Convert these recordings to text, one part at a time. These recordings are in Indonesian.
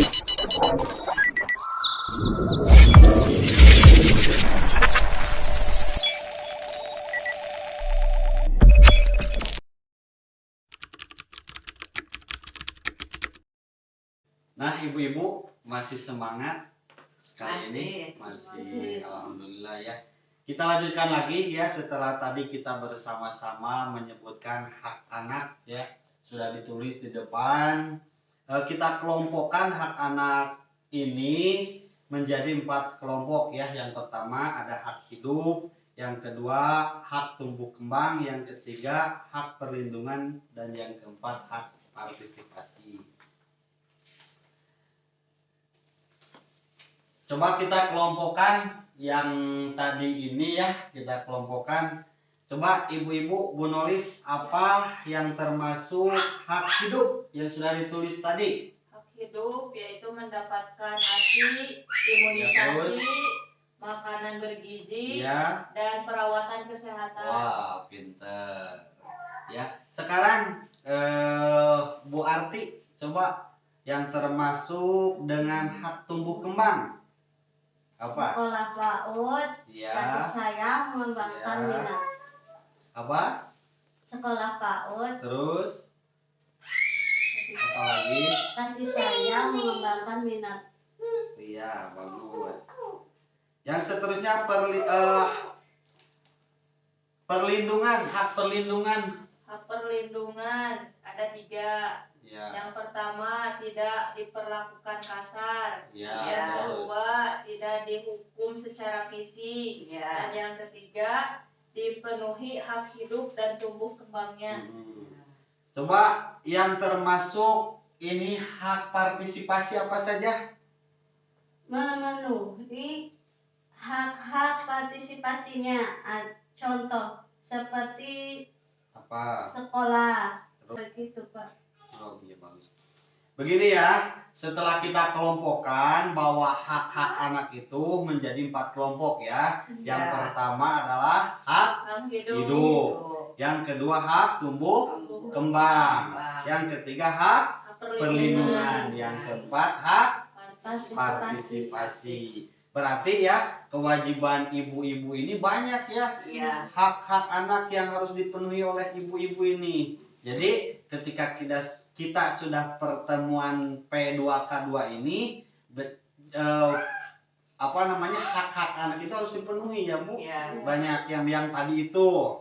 Nah, ibu-ibu masih semangat kali ini? Masih, alhamdulillah ya. Kita lanjutkan lagi ya, setelah tadi kita bersama-sama menyebutkan hak anak ya, sudah ditulis di depan. Kita kelompokkan hak anak ini menjadi 4 kelompok ya. Yang pertama ada hak hidup, yang kedua hak tumbuh kembang, yang ketiga hak perlindungan, dan yang keempat hak partisipasi. Coba kita kelompokkan yang tadi ini ya, kita kelompokkan. Coba ibu-ibu, Bu Nolis, apa yang termasuk hak hidup yang sudah ditulis tadi? Hak hidup yaitu mendapatkan ASI, imunisasi, makanan bergizi, ya, dan perawatan kesehatan. Wah, pinter. Ya, sekarang Bu Arti, coba yang termasuk dengan hak tumbuh kembang. Apa? Sekolah PAUD, Ya. kasih sayang, mengembangkan Ya. minat. Apa? Sekolah PAUD, Terus apa lagi? kasih sayang, mengembangkan minat. Iya, bagus. Yang seterusnya perlindungan, hak perlindungan. Hak perlindungan ada 3. Ya. Yang pertama, tidak diperlakukan kasar. Ya, Yang terus. kedua, tidak dihukum secara fisik. Dan yang ketiga, dipenuhi hak hidup dan tumbuh kembangnya. Coba yang termasuk ini hak partisipasi apa saja? Memenuhi hak-hak partisipasinya. Contoh seperti Apa? sekolah. Begitu, Pak. Oh iya, bagus. Begini ya, setelah kita kelompokkan bahwa hak-hak anak itu menjadi 4 kelompok ya. Yang pertama adalah hak hidup. Yang kedua hak tumbuh kembang. Yang ketiga hak perlindungan. Yang keempat hak partisipasi. Berarti ya, kewajiban ibu-ibu ini banyak ya. Hak-hak anak yang harus dipenuhi oleh ibu-ibu ini. Jadi ketika kita sudah pertemuan P2K2 ini, hak-hak anak itu harus dipenuhi ya Bu. Banyak yang tadi itu.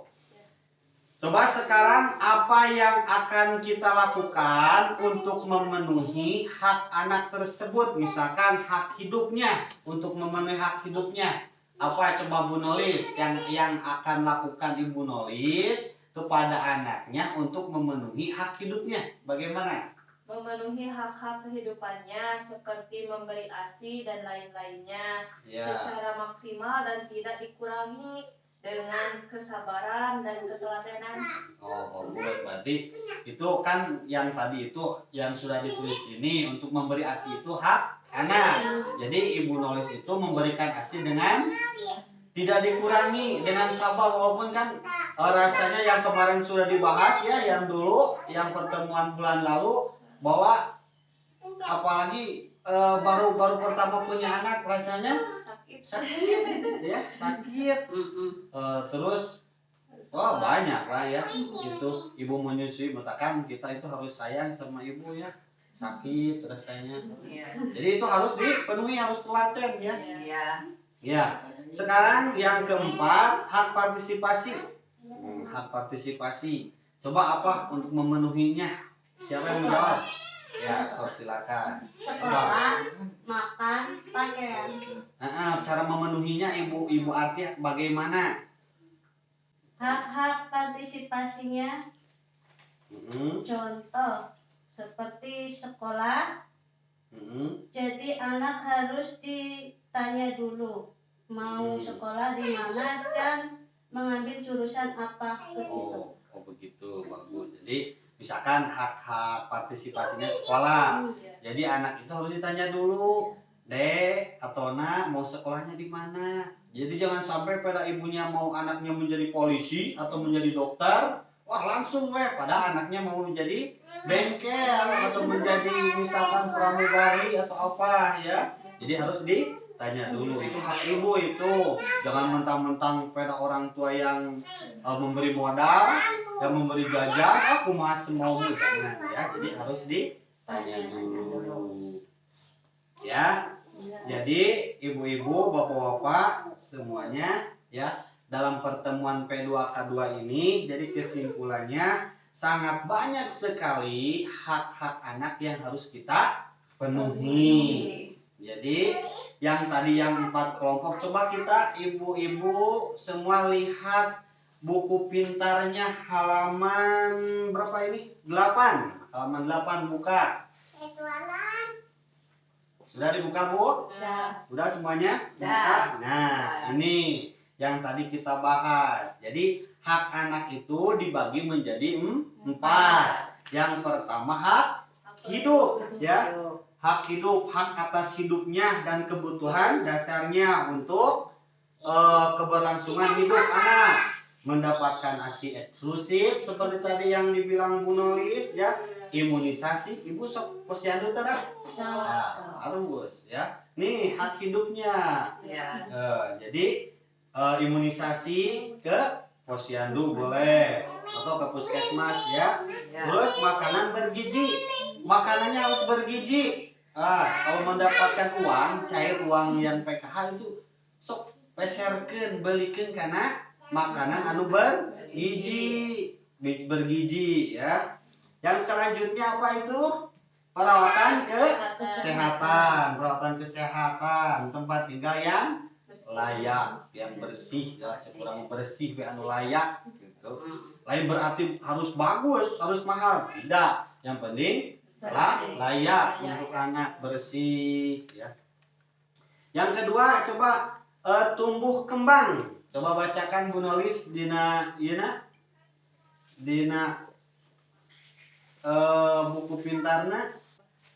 Coba sekarang apa yang akan kita lakukan untuk memenuhi hak anak tersebut? Misalkan hak hidupnya, untuk memenuhi hak hidupnya. Apa coba Bu Nolis yang akan lakukan Ibu Nolis kepada anaknya untuk memenuhi hak hidupnya? Bagaimana? Memenuhi hak-hak kehidupannya seperti memberi ASI dan lain-lainnya secara maksimal dan tidak dikurangi, dengan kesabaran dan ketelatenan. Oh, bagus. Berarti itu kan yang tadi itu yang sudah ditulis ini, untuk memberi ASI itu hak anak. Jadi Ibu Nolis itu memberikan ASI dengan tidak dikurangi, dengan sabar, walaupun kan rasanya yang kemarin sudah dibahas ya, yang dulu, yang pertemuan bulan lalu, bahwa apalagi baru pertama punya anak rasanya sakit ya, sakit. Terus banyak lah ya itu ibu menyusui, mengatakan kita itu harus sayang sama ibu ya, sakit rasanya. Jadi itu harus dipenuhi, harus telaten ya. Ya. Sekarang yang keempat, hak partisipasi. Hak partisipasi. Coba apa untuk memenuhinya? Siapa yang menjawab? Ya, silakan. Sekolah, makan, pakaian. Cara memenuhinya Ibu Arti bagaimana? Hak-hak partisipasinya. Contoh seperti sekolah. Jadi anak harus ditanya dulu mau sekolah di mana dan mengambil jurusan apa begitu. Oh begitu, bagus. Jadi misalkan hak-hak partisipasinya sekolah, jadi anak itu harus ditanya dulu, Dek atau Nak mau sekolahnya di mana. Jadi jangan sampai pada ibunya mau anaknya menjadi polisi atau menjadi dokter, wah langsung padahal anaknya mau menjadi bengkel atau menjadi misalkan pramugari atau apa ya. Jadi harus ditanya dulu, itu hak ibu itu. Jangan mentang-mentang pada orang tua yang memberi modal, yang memberi jajan, aku masih mau jangan ya. Jadi harus ditanya dulu. Ya. Jadi ibu-ibu, bapak-bapak semuanya ya, dalam pertemuan P2K2 ini jadi kesimpulannya sangat banyak sekali hak-hak anak yang harus kita penuhi. Jadi yang tadi yang 4 kelompok, coba kita ibu-ibu semua lihat buku pintarnya halaman berapa ini? 8. Halaman 8 buka. Sudah dibuka, Bu? Sudah semuanya? Buka. Nah, ini yang tadi kita bahas. Jadi hak anak itu dibagi menjadi 4. Yang pertama hak hidup, ya. Hak hidup, hak atas hidupnya dan kebutuhan dasarnya untuk keberlangsungan hidup anak. Mendapatkan ASI eksklusif seperti tadi yang dibilang Bu Nolis, ya. Imunisasi, ibu sok posyandu terah. Harus ya. Nih hak hidupnya. Jadi imunisasi ke posyandu boleh atau ke puskesmas ya. Terus makanan bergizi, makanannya harus bergizi. Kalau mendapatkan uang, cair uang yang PKH itu sok peserkeun belikan karena makanan anu bergizi ya. Yang selanjutnya apa itu? Perawatan kesehatan, tempat tinggal yang layak, yang bersih, ya, kurang bersih, anu layak, gitu. Lain berarti harus bagus, harus mahal, tidak. Yang penting layak untuk anak, bersih, ya. Yang kedua, coba tumbuh kembang. Coba bacakan Bu Nolis dina buku pintarna.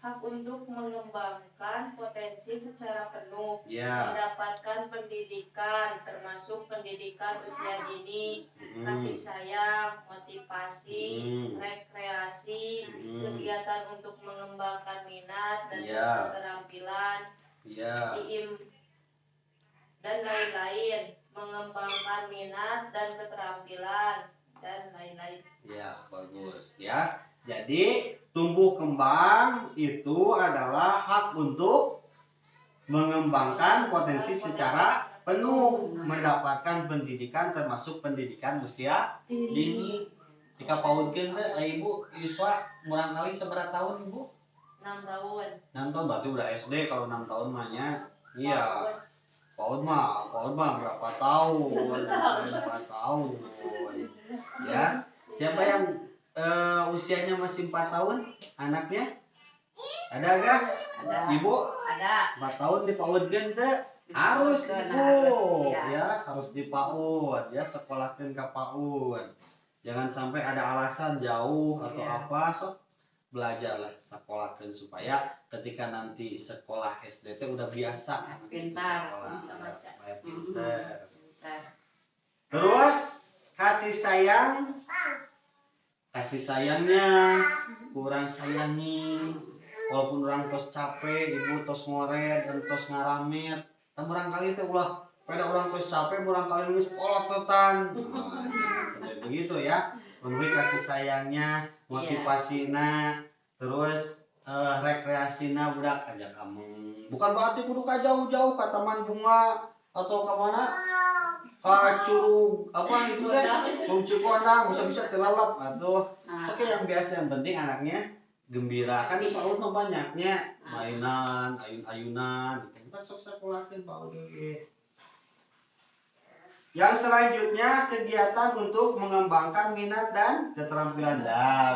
Hak untuk mengembangkan potensi secara penuh, mendapatkan pendidikan termasuk pendidikan usia dini, kasih sayang, motivasi, rekreasi, kegiatan untuk mengembangkan minat dan keterampilan, dan lain-lain, mengembangkan minat dan keterampilan dan lain-lain. Ya, bagus ya. Jadi tumbuh kembang itu adalah hak untuk mengembangkan potensi secara penuh, mendapatkan pendidikan termasuk pendidikan usia dini. Jika pautkeun teh ibu siswa murang kali seberapa tahun ibu? 6 tahun. 6 tahun berarti udah SD kalau 6 tahun mahnya. Iya. PAUD mah berapa tahun? 4 tahun. Ya. Siapa yang usianya masih 4 tahun anaknya? Ada enggak? Ada. Ibu? Ada. 4 tahun dipaudkeun teh harus ibu. Ya, harus dipaud ya, sekolahkeun ka PAUD. Jangan sampai ada alasan jauh atau apa, sok belajarlah sekolahkeun supaya ketika nanti sekolah SD teh udah biasa Pintar, bisa baca. supaya pintar. Terus kasih sayangnya kurang sayangi, walaupun orang tos capek, ibu tos ngoret dan tos ngaramit, dan barangkali teh ulah pada orang tos capek barangkali nulis polototan. Sampai begitu ya. Memberi kasih sayangnya, motivasina, terus rekreasina budak aja kamu. Bukan berarti kudu ka jauh-jauh ke taman bunga atau ke mana? Curug apa itu teh? Curug Cikondang bisa-bisa telalap atau oke yang biasa, yang penting anaknya gembira. Kan di PAUD mah banyaknya mainan, ayun-ayunan gitu. Kita sok sekolahkeun PAUD ge. Yang selanjutnya kegiatan untuk mengembangkan minat dan keterampilan.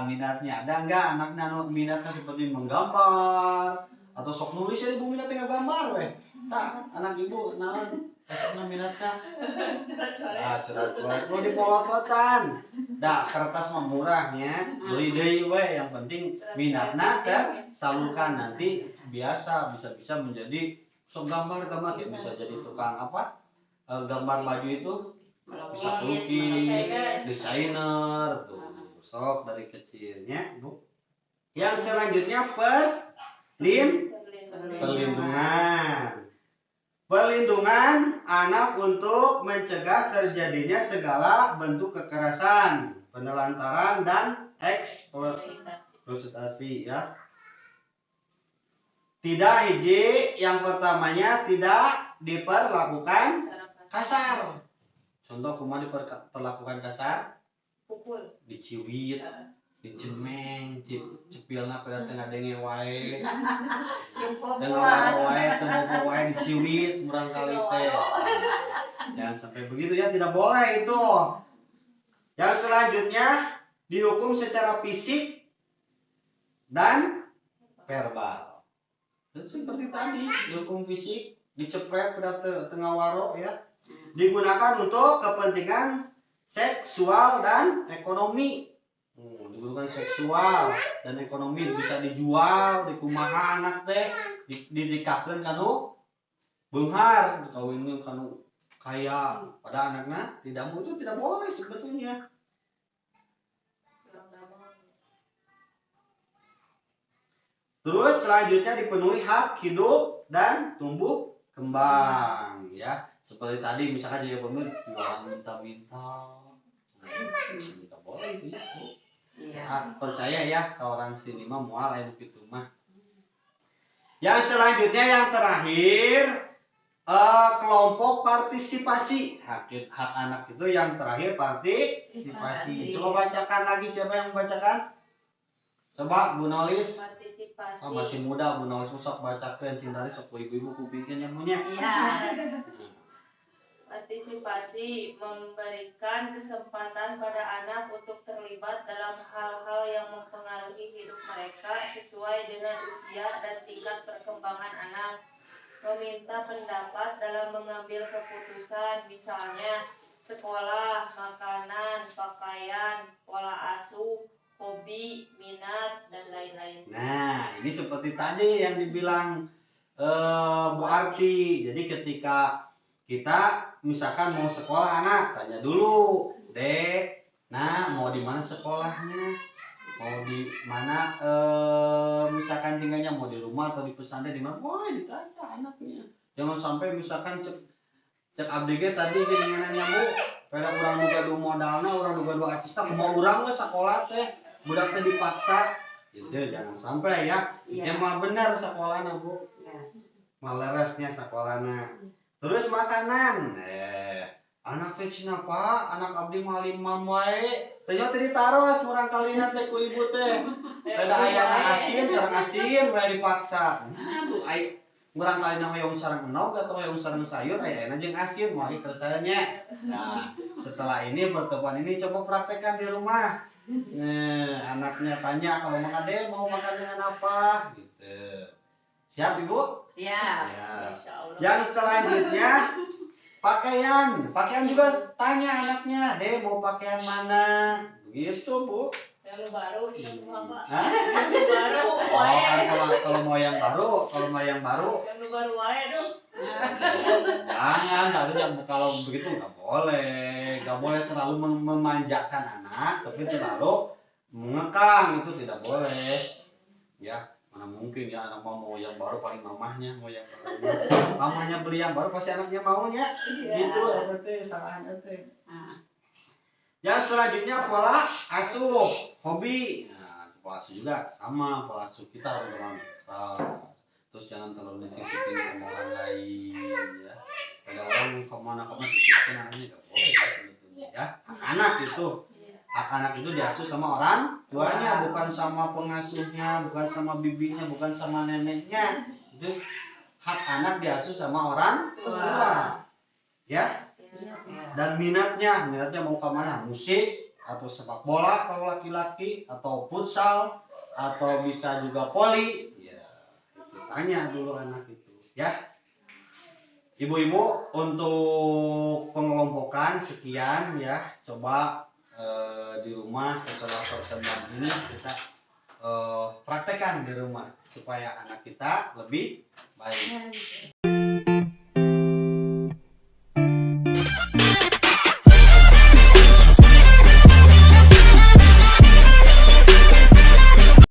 Minatnya ada enggak anaknya minatnya seperti menggambar atau sok nulis ya ibu minatnya gambar weh. Nah, anak ibu naon esokna minatnya coret-coret di polototan. Kertas mah murahnya, beli deui we, yang penting minatna tersalurkan, nanti bisa menjadi sok gambar kayak bisa jadi tukang apa? Gambar baju itu bisa pelukis, desainer tuh. sok dari kecilnya, Bu. Yang selanjutnya perlindungan. Perlindungan anak untuk mencegah terjadinya segala bentuk kekerasan, penelantaran dan eksploitasi ya. Tidak hiji, yang pertamanya tidak diperlakukan kasar. Contoh kumaha diperlakukan kasar? Pukul. Diciwit, dicemeng, cepilna pada tengah denge wae. Tengah wae, tengah wae diciwit murang kali teh. Jangan sampai begitu ya, tidak boleh itu. Yang selanjutnya dihukum secara fisik dan verbal. Seperti tadi, dihukum fisik, dicepret pada tengah waro ya. Digunakan untuk kepentingan seksual dan ekonomi. Digunakan seksual dan ekonomi, bisa dijual, dikumaha anak teh, didikakeun kanu beunghar, dikawinkeun kanu kaya pada anaknya tidak mau, itu tidak boleh sebetulnya. Terus selanjutnya dipenuhi hak hidup dan tumbuh kembang ya. Seperti tadi misalkan jadi pemilik jualan minta-minta. Tidak boleh itu ya. Percaya ya ke orang sini mah moal aya begitu mah. Yang selanjutnya yang terakhir kelompok partisipasi. Hak anak itu yang terakhir partisipasi. Coba bacakan lagi, siapa yang membacakan? Coba Bu Nolis. Partisipasi. Oh, masih muda Bu Nolis, sok bacakan cintari sok ibu-ibu kupingkeun nya punya. Iya. Partisipasi memberikan kesempatan pada anak untuk terlibat dalam hal-hal yang mempengaruhi hidup mereka sesuai dengan usia dan tingkat perkembangan anak. Meminta pendapat dalam mengambil keputusan, misalnya sekolah, makanan, pakaian, pola asuh, hobi, minat, dan lain-lain. Nah, ini seperti tadi yang dibilang Bu Arti. Jadi ketika kita misalkan mau sekolah anak, tanya dulu, Dek, nah mau di mana sekolahnya? Mau di mana misalkan tinggalnya, mau di rumah atau di pesantren, di mana? Wah, ditanya anaknya. Jangan sampai misalkan cek abdi ge tadi gini nanya Bu, pada urang nu gaduh modalna, urang nu gaduh acista, kumaha urang we sakola teh, budak teh dipaksa. Gitu, jangan sampai ya. Ya mah bener sakolana Bu. Maleresnya sakolana. Terus makanan, anak teh cina Pak, anak abdi mah limam wae. Tanya teh ditaros murang kalina teh ku ibu teh. Beda ayana asin, sareng asin wae dipaksa. Aduh, ai murang kalina hoyong sareng enog atau hoyong sareng sayur, ayana jeung asin moal kersanya. Nah, setelah ini pertemuan ini coba praktekkan di rumah. Anaknya tanya kalau makan deh mau makan dengan apa, gitu. Siap Ibu? Siap. Ya. Yang selanjutnya pakaian juga tanya anaknya, deh mau pakaian mana, begitu Bu. Yang baru itu Pak. Hah? Yang baru. Oh, kan kalau mau yang baru, Yang baru wae tuh. Jangan, kalau begitu nggak boleh terlalu memanjakan anak, tapi terlalu mengekang itu tidak boleh, ya. Mana mungkin ya anak mau yang baru, paling mamahnya mau yang baru. Mamahnya beli yang baru pasti anaknya maunya. Gitu teh salahan teh. Yang selanjutnya pola asuh, hobi. Nah, pola asuh juga sama, pola asuh kita harus bermanfaat. Terus jangan terlalu dititipin sama orang lain ya. Ada orang kemana-kemana titipin anaknya nggak boleh ya sebetulnya ya. Hak anak itu diasuh sama orang tuanya, bukan sama pengasuhnya, bukan sama bibinya, bukan sama neneknya. Itu hak anak diasuh sama orang tua. Ya. Dan minatnya mau ke mana? Musik atau sepak bola kalau laki-laki, atau futsal, atau bisa juga voli. Ya, itu tanya dulu anak itu, ya. Ibu-ibu, untuk pengelompokan sekian ya. Coba di rumah setelah pertemuan ini kita praktekkan di rumah supaya anak kita lebih baik.